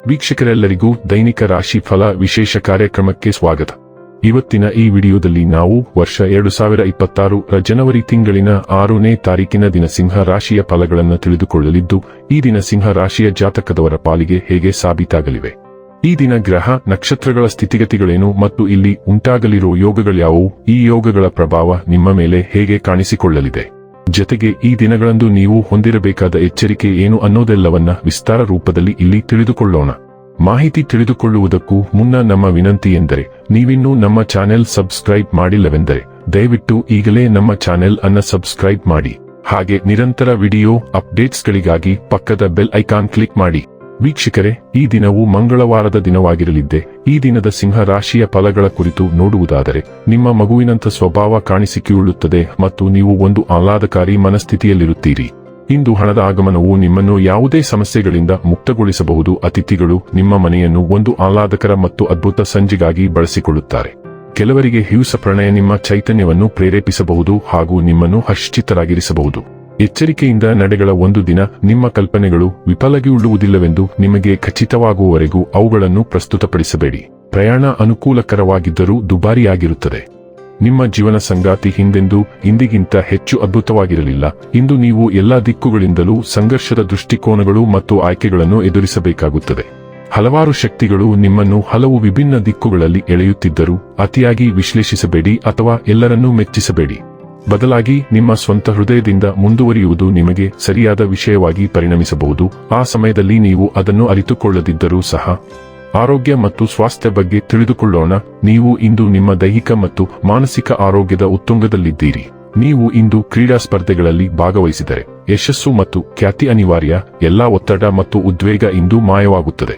ವೀಕ್ಷಕರೆಲ್ಲರಿಗೂ ದೈನಿಕ ರಾಶಿ ಫಲ ವಿಶೇಷ ಕಾರ್ಯಕ್ರಮಕ್ಕೆ ಸ್ವಾಗತ. ಇವತ್ತಿನ ಈ ವಿಡಿಯೋದಲ್ಲಿ ನಾವು ವರ್ಷ 2026 ರ ಜನವರಿ ತಿಂಗಳಿನ 6ನೇ ತಾರೀಕಿನ ದಿನ ಸಿಂಹ ರಾಶಿಯ ಫಲಗಳನ್ನು ತಿಳಿದುಕೊಳ್ಳಲಿದ್ದು, ಈ ದಿನ ಸಿಂಹ ರಾಶಿಯ ಜಾತಕದವರ ಪಾಲಿಗೆ ಹೇಗೆ ಸಾಬೀತಾಗಲಿವೆ, ಈ ದಿನ ಗ್ರಹ ನಕ್ಷತ್ರಗಳ ಸ್ಥಿತಿಗತಿಗಳೇನು ಮತ್ತು ಇಲ್ಲಿ ಉಂಟಾಗಲಿರೋ ಯೋಗಗಳ್ಯಾವುವು, ಈ ಯೋಗಗಳ ಪ್ರಭಾವ ನಿಮ್ಮ ಮೇಲೆ ಹೇಗೆ ಕಾಣಿಸಿಕೊಳ್ಳಲಿದೆ, ಜೊತೆಗೆ ಈ ದಿನಗಳಂದು ನೀವು ಹೊಂದಿರಬೇಕಾದ ಎಚ್ಚರಿಕೆ ಏನು ಅನ್ನೋದೆಲ್ಲವನ್ನ ವಿಸ್ತಾರ ರೂಪದಲ್ಲಿ ಇಲ್ಲಿ ತಿಳಿದುಕೊಳ್ಳೋಣ. ಮಾಹಿತಿ ತಿಳಿದುಕೊಳ್ಳುವುದಕ್ಕೂ ಮುನ್ನ ನಮ್ಮ ವಿನಂತಿ ಎಂದರೆ, ನೀವಿನ್ನೂ ನಮ್ಮ ಚಾನೆಲ್ ಸಬ್ಸ್ಕ್ರೈಬ್ ಮಾಡಿಲ್ಲವೆಂದರೆ ದಯವಿಟ್ಟು ಈಗಲೇ ನಮ್ಮ ಚಾನೆಲ್ ಅನ್ನು ಸಬ್ಸ್ಕ್ರೈಬ್ ಮಾಡಿ. ಹಾಗೆ ನಿರಂತರ ವಿಡಿಯೋ ಅಪ್ಡೇಟ್ಸ್ಗಳಿಗಾಗಿ ಪಕ್ಕದ ಬೆಲ್ ಐಕಾನ್ ಕ್ಲಿಕ್ ಮಾಡಿ. ವೀಕ್ಷಕರೇ, ಈ ದಿನವು ಮಂಗಳವಾರದ ದಿನವಾಗಿರಲಿದ್ದೆ. ಈ ದಿನದ ಸಿಂಹ ರಾಶಿಯ ಫಲಗಳ ಕುರಿತು ನೋಡುವುದಾದರೆ, ನಿಮ್ಮ ಮಗುವಿನಂಥ ಸ್ವಭಾವ ಕಾಣಿಸಿಕೊಳ್ಳುತ್ತದೆ ಮತ್ತು ನೀವು ಒಂದು ಆಹ್ಲಾದಕಾರಿ ಮನಸ್ಥಿತಿಯಲ್ಲಿರುತ್ತೀರಿ. ಇಂದು ಹಣದ ಆಗಮನವು ನಿಮ್ಮನ್ನು ಯಾವುದೇ ಸಮಸ್ಯೆಗಳಿಂದ ಮುಕ್ತಗೊಳಿಸಬಹುದು. ಅತಿಥಿಗಳು ನಿಮ್ಮ ಮನೆಯನ್ನು ಒಂದು ಆಹ್ಲಾದಕರ ಮತ್ತು ಅದ್ಭುತ ಸಂಜೆಗಾಗಿ ಬಳಸಿಕೊಳ್ಳುತ್ತಾರೆ. ಕೆಲವರಿಗೆ ಹಿಂಸ ಪ್ರಣಯ ನಿಮ್ಮ ಚೈತನ್ಯವನ್ನು ಪ್ರೇರೇಪಿಸಬಹುದು ಹಾಗೂ ನಿಮ್ಮನ್ನು ಹರ್ಷಚಿತ್ತರಾಗಿರಿಸಬಹುದು. ಎಚ್ಚರಿಕೆಯಿಂದ ನಡೆಗಳ ಒಂದು ದಿನ. ನಿಮ್ಮ ಕಲ್ಪನೆಗಳು ವಿಫಲಗೊಳ್ಳುವುದಿಲ್ಲವೆಂದು ನಿಮಗೆ ಖಚಿತವಾಗುವವರೆಗೂ ಅವುಗಳನ್ನು ಪ್ರಸ್ತುತಪಡಿಸಬೇಡಿ. ಪ್ರಯಾಣ ಅನುಕೂಲಕರವಾಗಿದ್ದರೂ ದುಬಾರಿಯಾಗಿರುತ್ತದೆ. ನಿಮ್ಮ ಜೀವನ ಸಂಗಾತಿ ಹಿಂದೆಂದೂ ಇಂದಿಗಿಂತ ಹೆಚ್ಚು ಅದ್ಭುತವಾಗಿರಲಿಲ್ಲ. ಇಂದು ನೀವು ಎಲ್ಲಾ ದಿಕ್ಕುಗಳಿಂದಲೂ ಸಂಘರ್ಷದ ದೃಷ್ಟಿಕೋನಗಳು ಮತ್ತು ಆಯ್ಕೆಗಳನ್ನು ಎದುರಿಸಬೇಕಾಗುತ್ತದೆ. ಹಲವಾರು ಶಕ್ತಿಗಳು ನಿಮ್ಮನ್ನು ಹಲವು ವಿಭಿನ್ನ ದಿಕ್ಕುಗಳಲ್ಲಿ ಎಳೆಯುತ್ತಿದ್ದರೂ ಅತಿಯಾಗಿ ವಿಶ್ಲೇಷಿಸಬೇಡಿ ಅಥವಾ ಎಲ್ಲರನ್ನೂ ಮೆಚ್ಚಿಸಬೇಡಿ. ಬದಲಾಗಿ ನಿಮ್ಮ ಸ್ವಂತ ಹೃದಯದಿಂದ ಮುಂದುವರಿಯುವುದು ನಿಮಗೆ ಸರಿಯಾದ ವಿಷಯವಾಗಿ ಪರಿಣಮಿಸಬಹುದು. ಆ ಸಮಯದಲ್ಲಿ ನೀವು ಅದನ್ನು ಅರಿತುಕೊಳ್ಳದಿದ್ದರೂ ಸಹ. ಆರೋಗ್ಯ ಮತ್ತು ಸ್ವಾಸ್ಥ್ಯ ಬಗ್ಗೆ ತಿಳಿದುಕೊಳ್ಳೋಣ. ನೀವು ಇಂದು ನಿಮ್ಮ ದೈಹಿಕ ಮತ್ತು ಮಾನಸಿಕ ಆರೋಗ್ಯದ ಉತ್ತುಂಗದಲ್ಲಿದ್ದೀರಿ. ನೀವು ಇಂದು ಕ್ರೀಡಾ ಸ್ಪರ್ಧೆಗಳಲ್ಲಿ ಭಾಗವಹಿಸಿದರೆ ಯಶಸ್ಸು ಮತ್ತು ಖ್ಯಾತಿ ಅನಿವಾರ್ಯ. ಎಲ್ಲಾ ಒತ್ತಡ ಮತ್ತು ಉದ್ವೇಗ ಇಂದು ಮಾಯವಾಗುತ್ತದೆ.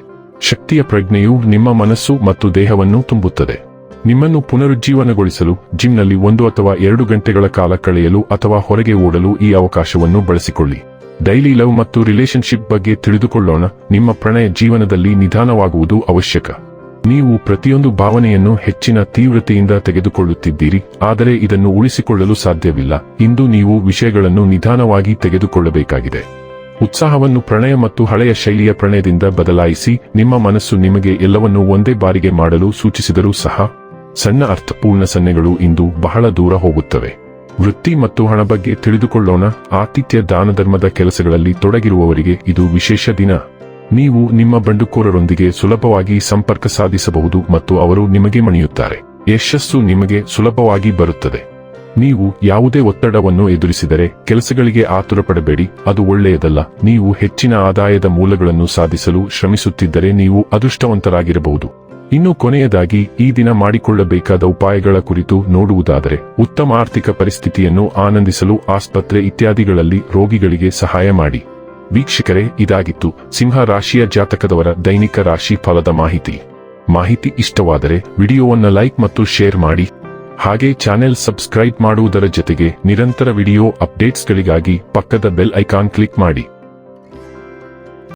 ಶಕ್ತಿಯ ಪ್ರಜ್ಞೆಯು ನಿಮ್ಮ ಮನಸ್ಸು ಮತ್ತು ದೇಹವನ್ನು ತುಂಬುತ್ತದೆ. ನಿಮ್ಮನ್ನು ಪುನರುಜ್ಜೀವನಗೊಳಿಸಲು ಜಿಮ್ನಲ್ಲಿ 1 ಅಥವಾ 2 ಗಂಟೆಗಳ ಕಾಲ ಕಳೆಯಲು ಅಥವಾ ಹೊರಗೆ ಓಡಲು ಈ ಅವಕಾಶವನ್ನು ಬಳಸಿಕೊಳ್ಳಿ. ಡೈಲಿ ಲವ್ ಮತ್ತು ರಿಲೇಶನ್ಶಿಪ್ ಬಗ್ಗೆ ತಿಳಿದುಕೊಳ್ಳೋಣ. ನಿಮ್ಮ ಪ್ರಣಯ ಜೀವನದಲ್ಲಿ ನಿಧಾನವಾಗುವುದು ಅವಶ್ಯಕ. ನೀವು ಪ್ರತಿಯೊಂದು ಭಾವನೆಯನ್ನು ಹೆಚ್ಚಿನ ತೀವ್ರತೆಯಿಂದ ತೆಗೆದುಕೊಳ್ಳುತ್ತಿದ್ದೀರಿ, ಆದರೆ ಇದನ್ನು ಉಳಿಸಿಕೊಳ್ಳಲು ಸಾಧ್ಯವಿಲ್ಲ. ಇಂದು ನೀವು ವಿಷಯಗಳನ್ನು ನಿಧಾನವಾಗಿ ತೆಗೆದುಕೊಳ್ಳಬೇಕಾಗಿದೆ. ಉತ್ಸಾಹವನ್ನು ಪ್ರಣಯ ಮತ್ತು ಹಳೆಯ ಶೈಲಿಯ ಪ್ರಣಯದಿಂದ ಬದಲಾಯಿಸಿ. ನಿಮ್ಮ ಮನಸ್ಸು ನಿಮಗೆ ಎಲ್ಲವನ್ನೂ ಒಂದೇ ಬಾರಿಗೆ ಮಾಡಲು ಸೂಚಿಸಿದರೂ ಸಹ ಸಣ್ಣ ಅರ್ಥಪೂರ್ಣ ಸನ್ನೆಗಳು ಇಂದು ಬಹಳ ದೂರ ಹೋಗುತ್ತವೆ. ವೃತ್ತಿ ಮತ್ತು ಹಣ ಬಗ್ಗೆ ತಿಳಿದುಕೊಳ್ಳೋಣ. ಆತಿಥ್ಯ ದಾನಧರ್ಮದ ಕೆಲಸಗಳಲ್ಲಿ ತೊಡಗಿರುವವರಿಗೆ ಇದು ವಿಶೇಷ ದಿನ. ನೀವು ನಿಮ್ಮ ಬಂಡುಕೋರರೊಂದಿಗೆ ಸುಲಭವಾಗಿ ಸಂಪರ್ಕ ಸಾಧಿಸಬಹುದು ಮತ್ತು ಅವರು ನಿಮಗೆ ಮಣಿಯುತ್ತಾರೆ. ಯಶಸ್ಸು ನಿಮಗೆ ಸುಲಭವಾಗಿ ಬರುತ್ತದೆ. ನೀವು ಯಾವುದೇ ಒತ್ತಡವನ್ನು ಎದುರಿಸಿದರೆ ಕೆಲಸಗಳಿಗೆ ಆತುರಪಡಬೇಡಿ, ಅದು ಒಳ್ಳೆಯದಲ್ಲ. ನೀವು ಹೆಚ್ಚಿನ ಆದಾಯದ ಮೂಲಗಳನ್ನು ಸಾಧಿಸಲು ಶ್ರಮಿಸುತ್ತಿದ್ದರೆ ನೀವು ಅದೃಷ್ಟವಂತರಾಗಿರಬಹುದು. ಇನ್ನು ಕೊನೆಯದಾಗಿ ಈ ದಿನ ಮಾಡಿಕೊಳ್ಳಬೇಕಾದ ಉಪಾಯಗಳ ಕುರಿತು ನೋಡುವುದಾದರೆ, ಉತ್ತಮ ಆರ್ಥಿಕ ಪರಿಸ್ಥಿತಿಯನ್ನು ಆನಂದಿಸಲು ಆಸ್ಪತ್ರೆ ಇತ್ಯಾದಿಗಳಲ್ಲಿ ರೋಗಿಗಳಿಗೆ ಸಹಾಯ ಮಾಡಿ. ವೀಕ್ಷಕರೇ, ಇದಾಗಿತ್ತು ಸಿಂಹ ರಾಶಿಯ ಜಾತಕದವರ ದೈನಿಕ ರಾಶಿ ಫಲದ ಮಾಹಿತಿ ಇಷ್ಟವಾದರೆ ವಿಡಿಯೋವನ್ನು ಲೈಕ್ ಮತ್ತು ಶೇರ್ ಮಾಡಿ. ಹಾಗೆ ಚಾನೆಲ್ ಸಬ್ಸ್ಕ್ರೈಬ್ ಮಾಡುವುದರ ಜೊತೆಗೆ ನಿರಂತರ ವಿಡಿಯೋ ಅಪ್ಡೇಟ್ಸ್ಗಳಿಗಾಗಿ ಪಕ್ಕದ ಬೆಲ್ ಐಕಾನ್ ಕ್ಲಿಕ್ ಮಾಡಿ.